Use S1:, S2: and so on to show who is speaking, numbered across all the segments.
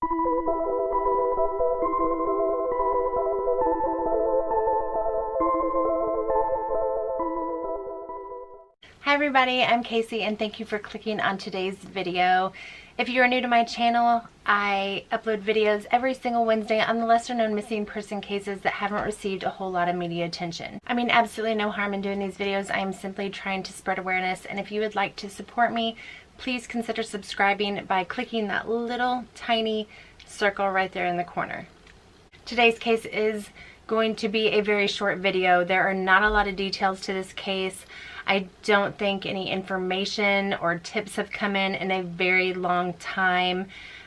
S1: Hi everybody, I'm Casey and thank you for clicking on today's video. If you are new to my channel, I upload videos every single Wednesday on the lesser known missing person cases that haven't received a whole lot of media attention. I mean, absolutely no harm in doing these videos. I am simply trying to spread awareness, and if you would like to support me, please consider subscribing by clicking that little tiny circle right there in the corner. Today's case is going to be a very short video. There are not a lot of details to this case. I don't think any information or tips have come in a very long time.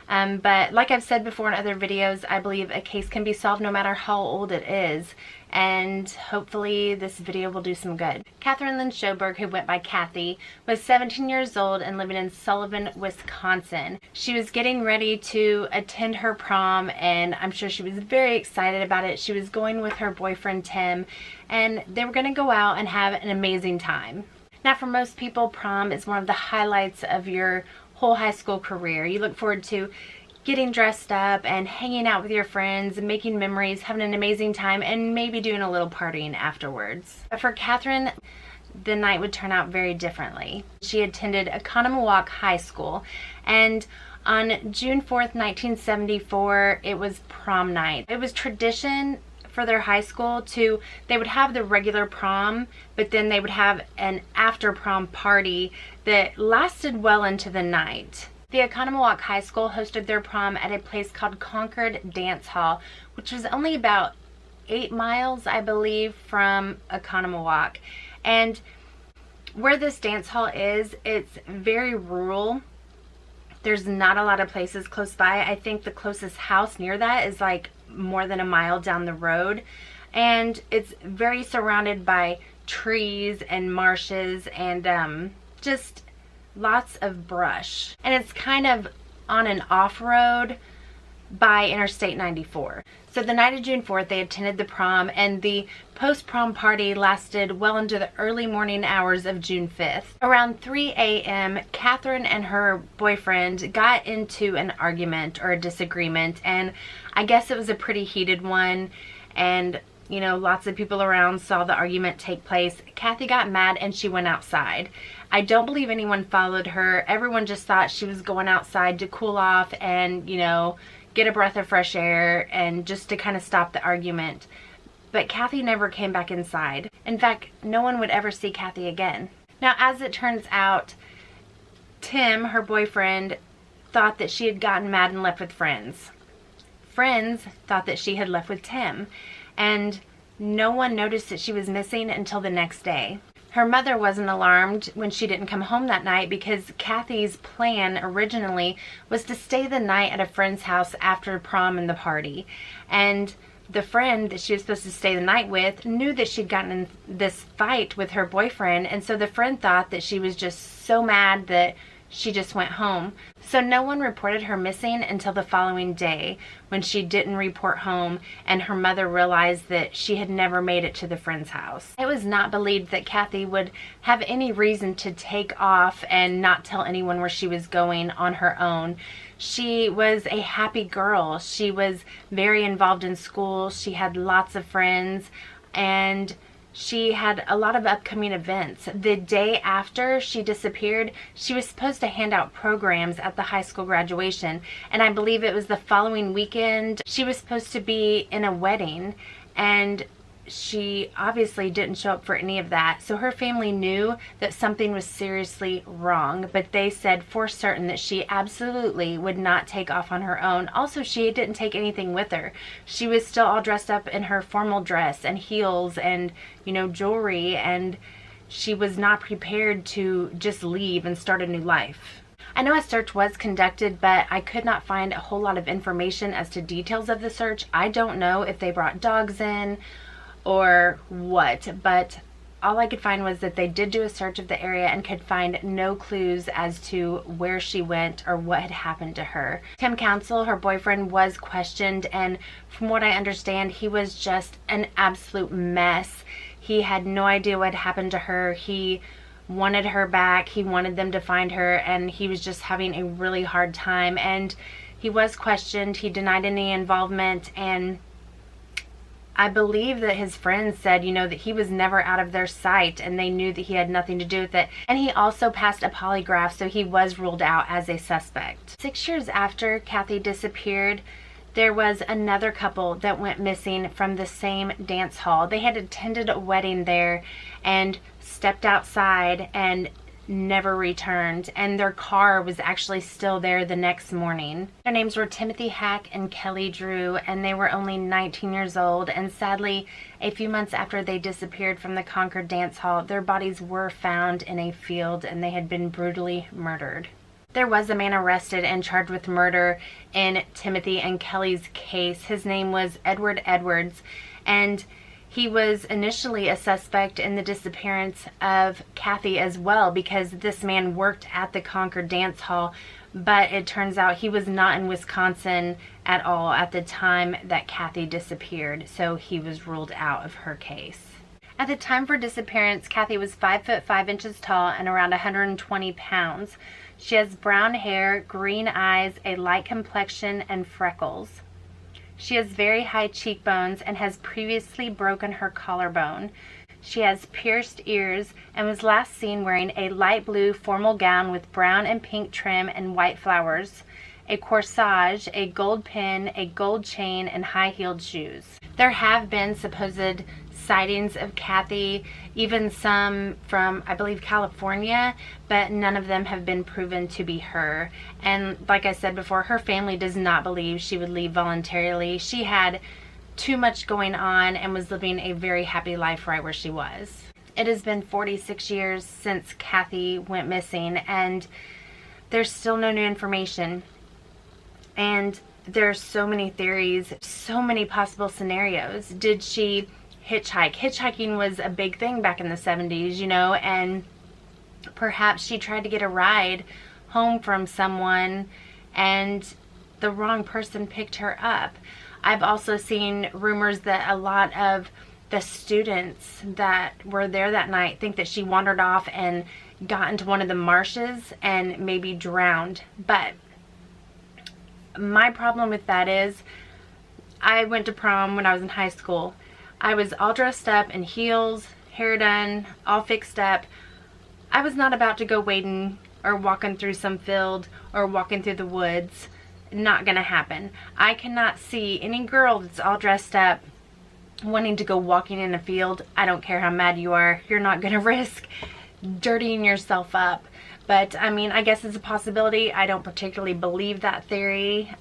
S1: But like I've said before in other videos, I believe a case can be solved no matter how old it is. And hopefully this video will do some good. Catherine Lynn Sjoberg, who went by Cathy, was 17 years old and living in Sullivan, Wisconsin. She was getting ready to attend her prom, and I'm sure she was very excited about it. She was going with her boyfriend Tim, and they were going to go out and have an amazing time. Now, for most people, prom is one of the highlights of your whole high school career. You look forward to getting dressed up and hanging out with your friends and making memories, having an amazing time, and maybe doing a little partying afterwards. But for Catherine, the night would turn out very differently. She attended Oconomowoc High School, and on June 4th, 1974, it was prom night. It was tradition for their high school they would have the regular prom, but then they would have an after prom party that lasted well into the night. The Oconomowoc High School hosted their prom at a place called Concord Dance Hall, which was only about 8 miles, I believe, from Oconomowoc. And where this dance hall is, it's very rural. There's not a lot of places close by. I think the closest house near that is like more than a mile down the road. And it's very surrounded by trees and marshes and just lots of brush. And it's kind of on an off-road by Interstate 94. So the night of June 4th, they attended the prom, and the post-prom party lasted well into the early morning hours of June 5th. Around 3 a.m., Catherine and her boyfriend got into an argument or a disagreement, and I guess it was a pretty heated one, and you know, lots of people around saw the argument take place. Cathy got mad and she went outside. I don't believe anyone followed her. Everyone just thought she was going outside to cool off and, you know, get a breath of fresh air and just to kind of stop the argument. But Cathy never came back inside. In fact, no one would ever see Cathy again. Now, as it turns out, Tim, her boyfriend, thought that she had gotten mad and left with friends. Friends thought that she had left with Tim, and no one noticed that she was missing until the next day. Her mother wasn't alarmed when she didn't come home that night because Cathy's plan originally was to stay the night at a friend's house after prom and the party. And the friend that she was supposed to stay the night with knew that she'd gotten in this fight with her boyfriend, and so the friend thought that she was just so mad that she just went home. So no one reported her missing until the following day, when she didn't report home and her mother realized that she had never made it to the friend's house. It was not believed that Cathy would have any reason to take off and not tell anyone where she was going on her own. She was a happy girl. She was very involved in school. She had lots of friends, and she had a lot of upcoming events. The day after she disappeared, she was supposed to hand out programs at the high school graduation, and I believe it was the following weekend. She was supposed to be in a wedding, and she obviously didn't show up for any of that. So her family knew that something was seriously wrong, but they said for certain that she absolutely would not take off on her own. Also, she didn't take anything with her. She was still all dressed up in her formal dress and heels and, you know, jewelry, and she was not prepared to just leave and start a new life. I know a search was conducted, but I could not find a whole lot of information as to details of the search. I don't know if they brought dogs in or what, but all I could find was that they did do a search of the area and could find no clues as to where she went or what had happened to her. Tim Council, her boyfriend, was questioned, and from what I understand, he was just an absolute mess. He had no idea what happened to her. He wanted her back. He wanted them to find her, and he was just having a really hard time. And He was questioned. He denied any involvement, and I believe that his friends said, you know, that he was never out of their sight and they knew that he had nothing to do with it. And he also passed a polygraph, so he was ruled out as a suspect. 6 years after Cathy disappeared, there was another couple that went missing from the same dance hall. They had attended a wedding there and stepped outside and never returned, and their car was actually still there the next morning. Their names were Timothy Hack and Kelly Drew, and they were only 19 years old, and sadly, a few months after they disappeared from the Concord dance hall, their bodies were found in a field and they had been brutally murdered. There was a man arrested and charged with murder in Timothy and Kelly's case. His name was Edward Edwards, and he was initially a suspect in the disappearance of Cathy as well, because this man worked at the Concord dance hall, but it turns out he was not in Wisconsin at all at the time that Cathy disappeared, so he was ruled out of her case. At the time of her disappearance, Cathy was 5 foot 5 inches tall and around 120 pounds. She has brown hair, green eyes, a light complexion, and freckles. She has very high cheekbones and has previously broken her collarbone. She has pierced ears and was last seen wearing a light blue formal gown with brown and pink trim and white flowers, a corsage, a gold pin, a gold chain, and high-heeled shoes. There have been supposed sightings of Cathy, even some from, I believe, California, but none of them have been proven to be her. And like I said before, her family does not believe she would leave voluntarily. She had too much going on and was living a very happy life right where she was. It has been 46 years since Cathy went missing, and there's still no new information. And there's so many theories, so many possible scenarios. Did she hitchhike? Hitchhiking was a big thing back in the 70s, you know, and perhaps she tried to get a ride home from someone and the wrong person picked her up. I've also seen rumors that a lot of the students that were there that night think that she wandered off and got into one of the marshes and maybe drowned. But my problem with that is, I went to prom when I was in high school. I was all dressed up in heels, hair done, all fixed up. I was not about to go wading or walking through some field or walking through the woods. Not gonna happen. I cannot see any girl that's all dressed up wanting to go walking in a field. I don't care how mad you are. You're not gonna risk dirtying yourself up. But I mean, I guess it's a possibility. I don't particularly believe that theory.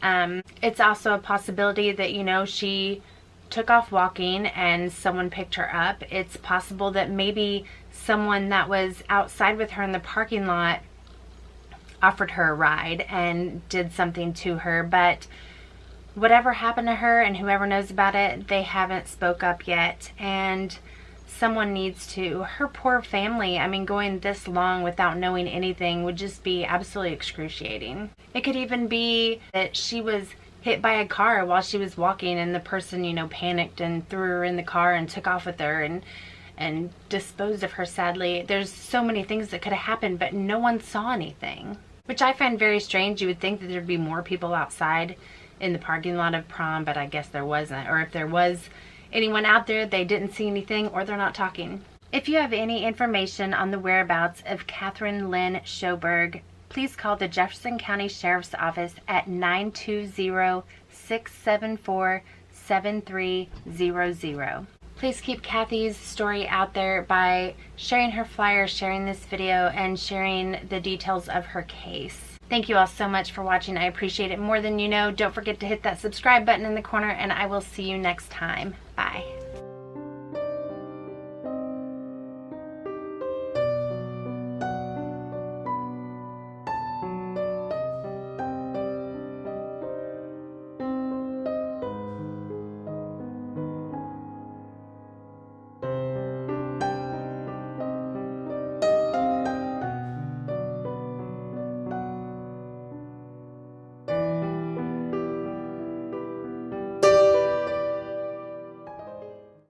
S1: It's also a possibility that, you know, she took off walking and someone picked her up. It's possible that maybe someone that was outside with her in the parking lot offered her a ride and did something to her. But whatever happened to her, and whoever knows about it, they haven't spoke up yet, and someone needs to. Her poor family, I mean, going this long without knowing anything would just be absolutely excruciating. It could even be that she was hit by a car while she was walking, and the person, you know, panicked and threw her in the car and took off with her and disposed of her sadly. There's so many things that could have happened, but no one saw anything, which I find very strange. You would think that there'd be more people outside in the parking lot of prom, but I guess there wasn't. Or if there was anyone out there, they didn't see anything, or they're not talking. If you have any information on the whereabouts of Catherine Lynn Sjoberg, please call the Jefferson County Sheriff's Office at 920-674-7300. Please keep Cathy's story out there by sharing her flyer, sharing this video, and sharing the details of her case. Thank you all so much for watching. I appreciate it more than you know. Don't forget to hit that subscribe button in the corner, and I will see you next time. Bye.